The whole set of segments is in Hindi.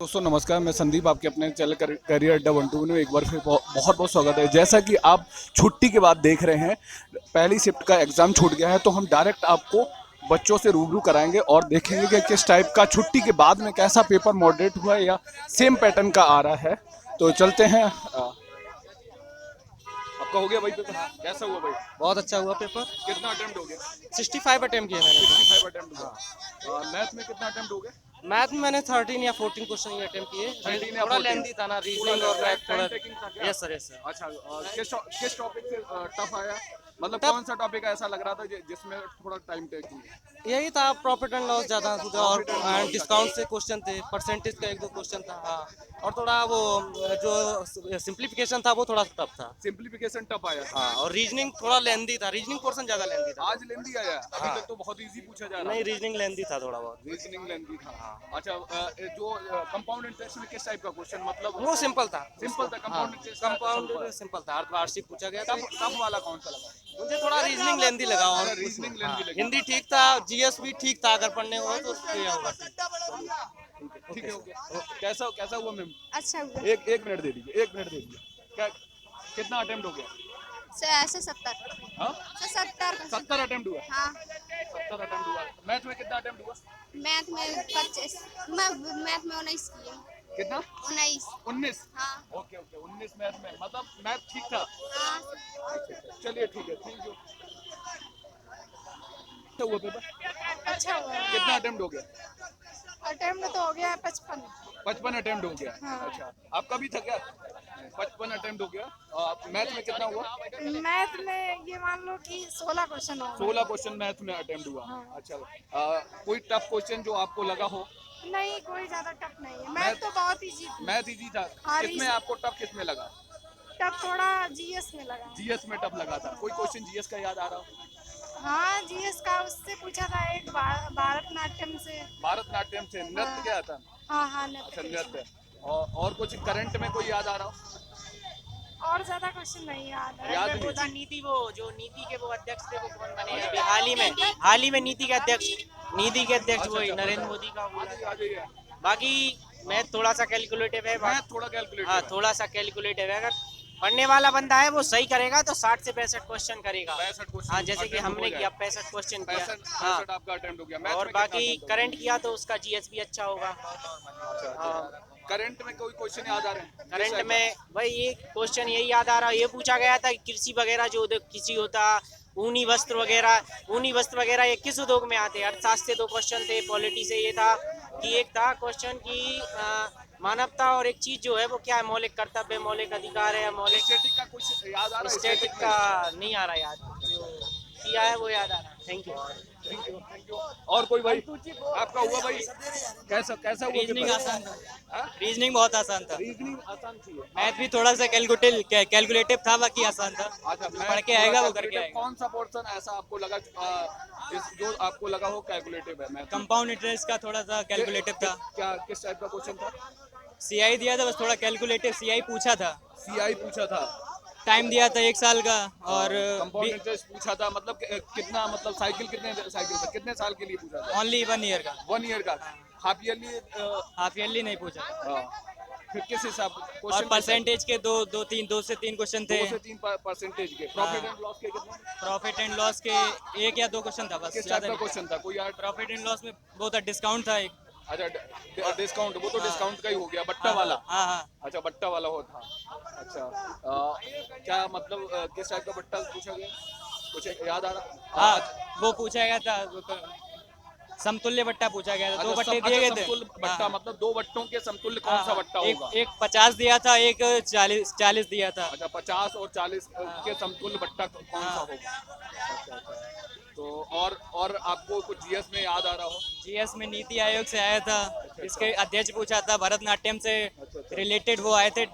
दोस्तों नमस्कार, मैं संदीप आपके अपने चैनल करियर अड्डा 1 2 में एक बार फिर बहुत बहुत स्वागत है। जैसा कि आप छुट्टी के बाद देख रहे हैं, पहली शिफ्ट का एग्ज़ाम छूट गया है, तो हम डायरेक्ट आपको बच्चों से रूबरू कराएंगे और देखेंगे कि किस टाइप का छुट्टी के बाद में कैसा पेपर मॉडरेट हुआ है या सेम पैटर्न का आ रहा है। तो चलते हैं। आपका हो गया भाई पेपर? कैसा हुआ भाई? बहुत अच्छा हुआ पेपर। कितना अटेम्प्ट हो गया? 65 अटेम्प्ट किए मैंने 65 अटेम्प्ट तो। हुआ। मैथ में कितना अटेम्प्ट हो गया? मैथ में मैंने 13 या 14 क्वेश्चन ही अटेम्प्ट किए। 13 या थोड़ा 14? लेंथी था ना, रीजनिंग और मैथ थोड़ा। टेकिंग था क्या? Yes sir, yes sir. अच्छा, किस टॉपिक से टफ आया? मतलब टफ कौन सा टॉपिक ऐसा लग रहा था जिसमें थोड़ा टाइम टेकिंग है? यही था, प्रॉफिट एंड लॉस ज़्यादा था और Profit and loss डिस्काउंट से क्वेश्चन थे, परसेंटेज का एक दो क्वेश्चन था। हाँ, और थोड़ा वो जो सिंप्लीफिकेशन था वो थोड़ा टफ था। सिंप्लीफिकेशन टफ आया। हाँ, और रीजनिंग थोड़ा लेंथी था, रीजनिंग पोर्शन ज़्यादा लेंथी था। आज लेंदी आया? अभी हाँ। तक तो बहुत इजी पूछा जा रहा नहीं, था। रीजनिंग लेंथी था थोड़ा बहुत। रीजनिंग लेंदी था। अच्छा, जो कंपाउंड इंटरेस्ट में किस टाइप का क्वेश्चन, मतलब वो सिंपल था। सिंपल था? हाँ, कंपाउंड इंटरेस्ट कंपाउंड सिंपल था, अर्थवार्षिक पूछा गया था। टफ टफ वाला कौन सा लगा? मुझे थोड़ा रीजनिंग लेंथी लगा और अच्छा, रीजनिंग लेंदी लगी। हिंदी ठीक था, जीएस भी ठीक था, अगर पढ़ने हो तो ये होगा। ठीक है, ओके। कैसा कैसा हुआ मैम? अच्छा हुआ। एक मिनट दे दीजिए, एक मिनट दे दीजिए। क्या कितना अटेम्प्ट हो गया? से 70। हाँ, से 70। 70 अटेम्प्ट हुआ। हाँ। 70 अटेम्प्ट हुआ। मैथ में कितना अटेम्प्ट हुआ? मैथ में 25। मैथ में 19 किए। कितना? 19। 19? हाँ। ओके ओके, 19 मैथ में, मतलब मैथ ठीक था। हाँ। चलिए ठीक है, थैंक यू। अच्छा हुआ पेपर? अच्छा हुआ। कितना अटेम्प्ट हो गया? अटेम्प्ट तो हो गया 55। 55 अटेम्प्ट हो गया। हाँ। अच्छा, आपका भी था क्या? 55 अटेम्प्ट हो गया। मैथ में कितना हुआ? मैथ में ये मान लो कि 16 क्वेश्चन हो 16 क्वेश्चन मैथ में अटेम्प्ट हुआ। हाँ। अच्छा, कोई टफ क्वेश्चन जो आपको लगा हो? नहीं, कोई ज्यादा टफ नहीं है। मैथ तो बहुत इजी थी। मैथ इजी था। हाँ, किसमें आपको टफ किसमें लगा? टफ थोड़ा जीएस में लगा। जीएस में टफ लगा था। कोई क्वेश्चन जीएस का याद आ रहा हो? हाँ, जीएस का उससे पूछा था एक भारतनाट्यम से। भारतनाट्यम से नृत्य क्या था? हाँ हाँ, अच्छा, नृत्य। नृत्य। और कुछ करंट में कोई याद आ रहा हो? और ज्यादा क्वेश्चन नहीं याद है। याद वो था नहीं। नीति, वो जो नीति के वो अध्यक्ष थे, वो कौन बने अभी हाल ही में नीति के अध्यक्ष अच्छा, वही अच्छा, नरेंद्र अच्छा। मोदी का आ जाइए, आ जाइए। बाकी मैथ थोड़ा सा कैलकुलेटिव है। मैथ थोड़ा कैलकुलेटिव हाँ, है। थोड़ा सा कैलकुलेटिव है। अगर पढ़ने वाला बंदा है वो सही करेगा तो 60 से 65 क्वेश्चन करेगा। 65 क्वेश्चन हाँ, जैसे कि attempt हमने हो किया जाए। 65 क्वेश्चन किया। 65 हाँ, आपका अटेम्प्ट हो गया। मैथ और में कितना बाकी attempt हो गया? करंट किया तो उसका जीएस भी अच्छा होगा। अच्छा, हाँ, करंट में कोई क्वेश्चन याद आ रहे हैं? करंट में भाई ये क्वेश्चन यही याद आ रहा है, ये पूछा गया था कि कृषि वगैरह जो उद्योग कृषि होता, ऊनी वस्त्र वगैरह ये किस उद्योग में आते हैं। अर्थशास्त्र से 2 क्वेश्चन थे, पॉलिटी से ये था कि एक था क्वेश्चन की मानवता और एक चीज जो है वो क्या है, मौलिक कर्तव्य, मौलिक अधिकार है या मौलिक। स्टैटिक का कुछ याद आ रहा है? स्टैटिक का नहीं आ रहा याद, जो किया है वो याद आ रहा है। Thank you. Thank you, thank you. और कोई भाई? आपका हुआ भाई? कैसा कैसा हुआ रीजनिंग पेपर? आसान था। हाँ? रीजनिंग बहुत आसान था। रीजनिंग आसान थी। मैथ भी थोड़ा सा कैलकुलेटिव था, बाकी आसान था। अच्छा, जो पढ़ के आएगा वो करके आएगा। कौन सा पोर्शन ऐसा आपको लगा जो आपको लगा हो कैलकुलेटिव है? मैथ कंपाउंड इंटरेस्ट का थोड़ा सा कैलकुलेटिव था। क्या किस टाइप का क्वेश्चन था? सीआई दिया था, बस थोड़ा कैलकुलेटिव सीआई पूछा था। सीआई पूछा था। टाइम दिया था 1 साल का। और कंपाउंड इंटरेस्ट पूछा था, मतलब कितना, मतलब साइकिल कितने साल के लिए पूछा था? ओनली 1 ईयर का। 1 ईयर का। Half yearly? हाफ ईयरली नहीं पूछा। फिर किस हिसाब और क्वेश्चन? परसेंटेज के 2 से 3 क्वेश्चन थे। 2 से 3 परसेंटेज के। प्रॉफिट एंड लॉस के कितने? प्रॉफिट एंड लॉस के 1 या 2 क्वेश्चन था बस, किस टाइप ज्यादा का नहीं। क्वेश्चन था? कोई यार? प्रॉफिट एंड लॉस में बहुत डिस्काउंट था एक। अच्छा, डिस्काउंट, वो तो हाँ। डिस्काउंट का ही हो गया, बट्टा हाँ, वाला। हाँ हाँ। अच्छा, बट्टा वाला हो था। अच्छा, क्या मतलब किस टाइप का बट्टा पूछा गया? कुछ याद आ रहा? हाँ, वो पूछा गया था, समतुल्य बट्टा पूछा गया था। 2 बट्टे दिए गए थे। समतुल्य बट्टा, हाँ, मतलब 2 बट्टों के समतुल्य कौन हाँ, सा हाँ। बट्टा होगा? एक 50 दिया था, एक 40 दिया था। अच्छा, 50 और 40 के समतुल्य बट्टा कौन सा हाँ। होगा? अच्छा, अच्छा। तो और आपको कुछ जीएस में याद आ रहा हो? जीएस में नीति आयोग से आया था, इसके अध्यक्ष पूछा था। भरतनाट्यम से अच्छा। रिलेटेड वो आए थे,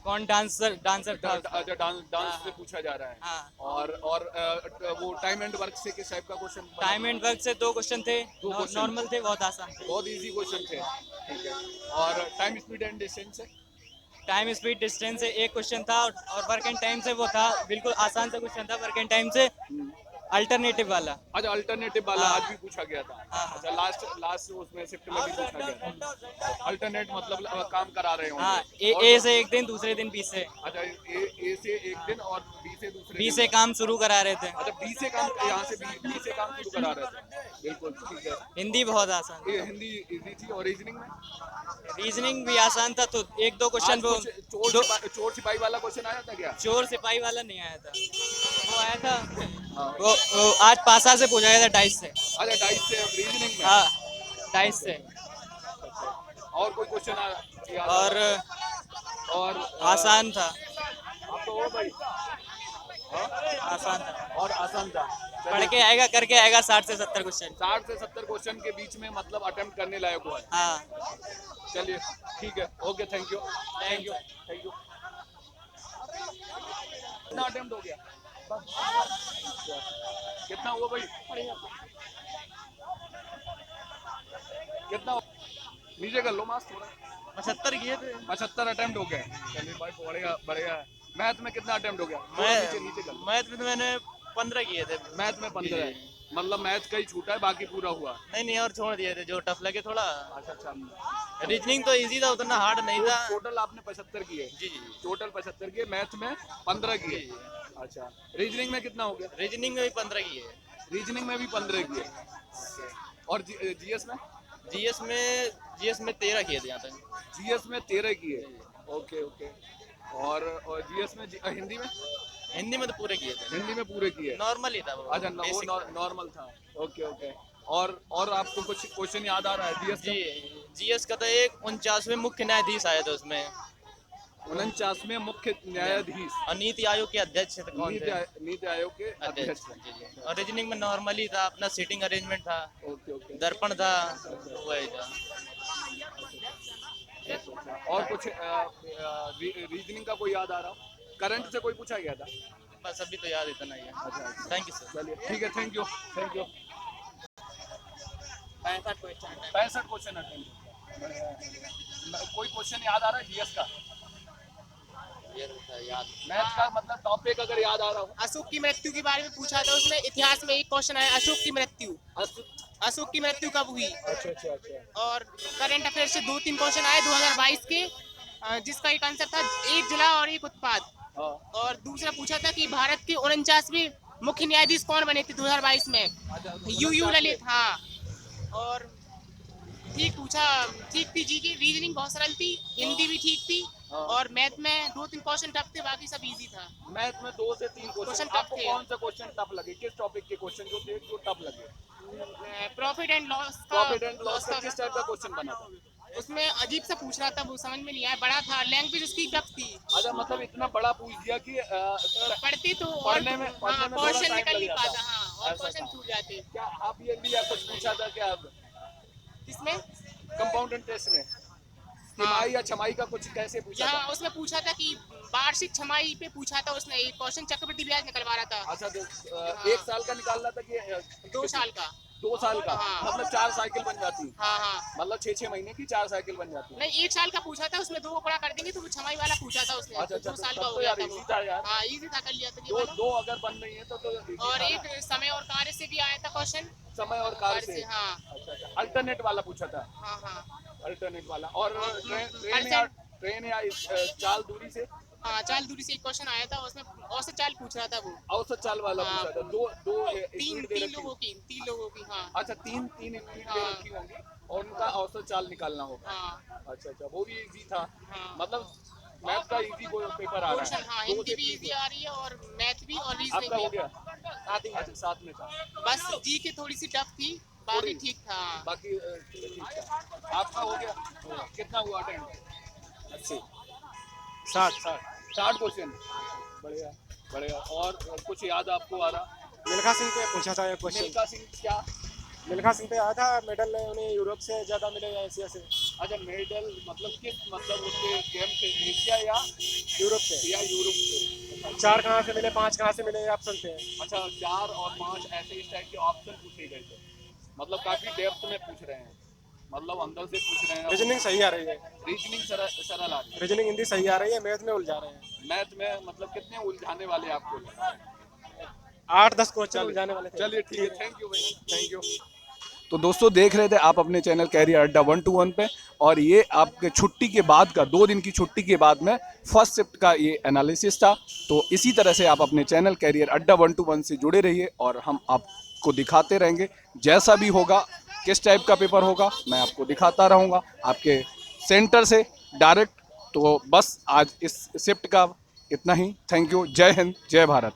कौन डांसर था। अच्छा, डांस से पूछा जा रहा है। हाँ। और वो टाइम एंड वर्क से किस टाइप का क्वेश्चन? टाइम एंड वर्क से 2 क्वेश्चन थे, दो question। नॉर्मल थे, बहुत आसान थे। बहुत इजी क्वेश्चन थे। ठीक है। और टाइम स्पीड एंड डिस्टेंस से? टाइम स्पीड डिस्टेंस से 1 क्वेश्चन था, और वर्क एंड टाइम से वो था, बिल्कुल आसान सा क्वेश्चन था वर्क एंड टाइम से। अल्टरनेटिव वाला। अच्छा अल्टरनेटिव वाला हाँ। आज भी पूछा गया था। हाँ, हाँ। अच्छा लास्ट उसमें शिफ्ट में भी पूछा गया था। अल्टरनेट मतलब काम करा रहे होंगे। हाँ, और ए से एक दिन, दूसरे दिन बी से। अच्छा ए से एक दिन और बी से दूसरे बी दिन। से काम शुरू करा रहे थे। अच्छा बी से काम यहाँ से बी से काम शुरू करा रहे थे। बिल्कुल ठीक है। हिंदी बहुत आसान। ये हिंदी इजी थी और रीजनिंग में रीजनिंग भी आसान था, तो एक दो क्वेश्चन आज वो कुछ चोर सिपाही वाला क्वेश्चन आया था क्या? चोर सिपाही वाला नहीं आया था, वो आया था हाँ। वो आज पासा से पूछा गया था, डाइस से। अच्छा डाइस से रीजनिंग में। हाँ, डाइस से। और कोई क्वेश्चन आया? और आसान था। आप तो हो भाई। हाँ? आसान था और आसान था। पढ़ के आएगा, करके आएगा 60 से 70 क्वेश्चन। 60 से 70 क्वेश्चन के बीच में मतलब अटेम्प्ट करने लायक हुआ है। हाँ, चलिए ठीक है, ओके थैंक यू। कितना अटेम्प्ट हो गया? कितना हुआ भाई? कितना नीचे कर लो मास्क थोड़ा। 75 किए थे। 75 अटेम्प्ट हो गए। चलिए भाई बढ़िया बढ़िया। मैथ में कितना अटेम्प्ट हो गया? नीचे नीचे कर लो। मैथ में तो मैंने 15 किए थे। मैथ में 15 है, मतलब मैथ का ही छूटा है, बाकी पूरा हुआ। नहीं और छोड़ दिए थे जो टफ लगे थोड़ा। अच्छा रीजनिंग तो इजी था, उतना हार्ड नहीं था। टोटल आपने 75 किए? जी। टोटल 75 किए, मैथ में 15 किए। अच्छा रीजनिंग में कितना हो गया? रीजनिंग में भी 15 किए। रीजनिंग में भी 15 किए। और जीएस में? जीएस में 13 किए थे यहाँ तक। जीएस में 13 किए। Okay okay. और जीएस में हिंदी में? हिंदी में तो पूरे किए थे। हिंदी में पूरे किए। नॉर्मल ही था वो। अच्छा वो नॉर्मल था। Okay okay. और आपको कुछ क्वेश्चन याद आ रहा है जीएस का? जीएस का तो एक 49वें मुख्य न्यायाधीश आए थे उसमें। 49वें मुख्य न्यायाधीश और नीति आयोग के अध्यक्ष थे कौन थे? नीति आयोग के अध्यक्ष। जी। और रीजनिंग में नॉर्मल ही था, अपना सीटिंग अरेंजमेंट था। Okay okay. दर्पण था, वही था। और कुछ रीजनिंग का कोई याद आ रहा हो? करंट से कोई पूछा गया था? बस अभी तो याद इतना ही है। अच्छा थैंक यू सर। चलिए ठीक है, थैंक यू। 65 question attend. कोई क्वेश्चन याद आ रहा है जीएस का? मैथ का मतलब टॉपिक अगर याद आ रहा हो। अशोक की मृत्यु के बारे में पूछा था उसमें, इतिहास में एक क्वेश्चन आया, अशोक की मृत्यु। अशोक की मृत्यु कब हुई? अच्छा। और करंट अफेयर से 2-3 क्वेश्चन आए 2022 के, जिसका एक आंसर था एक जिला और एक उत्पाद। हाँ। और दूसरा पूछा था कि भारत के 49वें मुख्य न्यायाधीश कौन बने थे 2022 में? यू ललित। हाँ। और ठीक थी जी की। रीजनिंग बहुत सरल थी, हिंदी भी ठीक थी। हाँ। और मैथ में 2-3 क्वेश्चन टफ थे, बाकी सब इजी था। मैथ में 2 से 3 क्वेश्चन क्वेश्चन टफ आपको थे। कौन सा क्वेश्चन टफ लगे? किस टॉपिक के क्वेश्चन जो थे जो टफ लगे? प्रॉफिट एंड लॉस का किस टाइप का क्वेश्चन बना था? उसमें अजीब सा पूछ रहा था, वो समझ में नहीं आया, बड़ा था, लैंग्वेज उसकी टफ थी। अच्छा मतलब इतना बड़ा पूछ दिया कि पढ़ती तो पढ़ने में थोड़ा क्वेश्चन टाइम निकल लग नहीं जाता। पाता। हाँ, और ऐसा क्वेश्चन था। छूट जाते। क्या आप ये भी कुछ पूछा था क्या किसमें? कंपाउंड इंटरेस्ट में? तिमाही या छमाही का कुछ कैसे पूछा था? यहाँ उसमें पूछा था कि वार्षिक छमाही पे पूछा था उसने, एक क्वेश्चन चक्रवृद्धि ब्याज निकलवा रहा था। अच्छा तो 1 साल का निकाल रहा था कि 2 साल का? 2 साल का। हाँ। मतलब 4 साइकिल बन जाती। हाँ। मतलब 6-6 महीने की 4 साइकिल बन जाती। नहीं, 1 साल का पूछा था उसमें, 2 को गुणा कर देंगे तो वो छमाही वाला पूछा था उसने। अच्छा, 2 साल तब का तो हो गया यार था इजी वो। था यार। हाँ, इजी था, कर लिया था ये वाला। दो अगर बन रही है तो easy और था। एक समय और कार्य से भी आया था क्वेश्चन। समय और कार्य से। हाँ। अच्छा अल्टरनेट वाला पूछा था। हाँ। अल्टरनेट वाला। और परसेंट। ट्रेन या चाल दूरी से? हाँ, चाल दूरी से एक क्वेश्चन आया था उसमें, औसत चाल पूछ रहा था वो। औसत चाल वाला हाँ। पूछा था। दो तीन स्पीड दे रखी। तीन लोगों की। हाँ। अच्छा तीन स्पीड दे हाँ। रखी होंगी और उनका औसत चाल निकालना होगा। हाँ। अच्छा वो भी इजी था। हाँ। मतलब मैथ का इजी पेपर आ रहा क्वेश्चन, है। हाँ, 2 हिंदी से भी 3 इजी आ रही है और मैथ भी और रीजनिंग आपका हो भी। गया? अच्छा साथ में था। बस जी की थोड़ी सी टफ थी, बाकी ठीक था। बाकी ठीक था। आपका हो गया? कितना हुआ अटेंड? 80 60 क्वेश्चन। बढ़िया। और कुछ याद आपको आ रहा? मिल्खा सिंह पे पूछा था एक क्वेश्चन। मिल्खा सिंह क्या? मिल्खा सिंह पे आया था मेडल उन्हें यूरोप से ज़्यादा मिले या एशिया से। अच्छा मेडल मतलब किस मतलब उसके गेम से? एशिया या यूरोप से। यूरोप से? 4 कहाँ से मिले, 5 कहाँ से मिले, ये ऑप्शन थे। अच्छा 4 और 5 ऐसे इस टाइप के ऑप्शन पूछे गए थे। मतलब काफी डेप्थ में पूछ रहे हैं, मतलब अंदर से पूछ रहे हैं। रीजनिंग सही आ रही है। रीजनिंग सरल आ रही है। रीजनिंग हिंदी सही आ रही है, मैथ में उलझा रहे हैं। मैथ में मतलब कितने उलझाने वाले आपको? 8-10 क्वेश्चन उलझाने वाले थे। चलिए ठीक है, थैंक यू भाई, थैंक यू। तो दोस्तों देख रहे थे आप अपने चैनल कैरियर अड्डा 121 पे, और ये आपके छुट्टी के बाद का 2 दिन की छुट्टी के बाद में फर्स्ट शिफ्ट का ये एनालिसिस था। तो इसी तरह से आप अपने चैनल कैरियर अड्डा 121 से जुड़े रहिए और हम आपको दिखाते रहेंगे जैसा भी होगा, किस टाइप का पेपर होगा मैं आपको दिखाता रहूँगा आपके सेंटर से डायरेक्ट। तो बस आज इस शिफ्ट का इतना ही। Thank you. जय हिंद, जय भारत।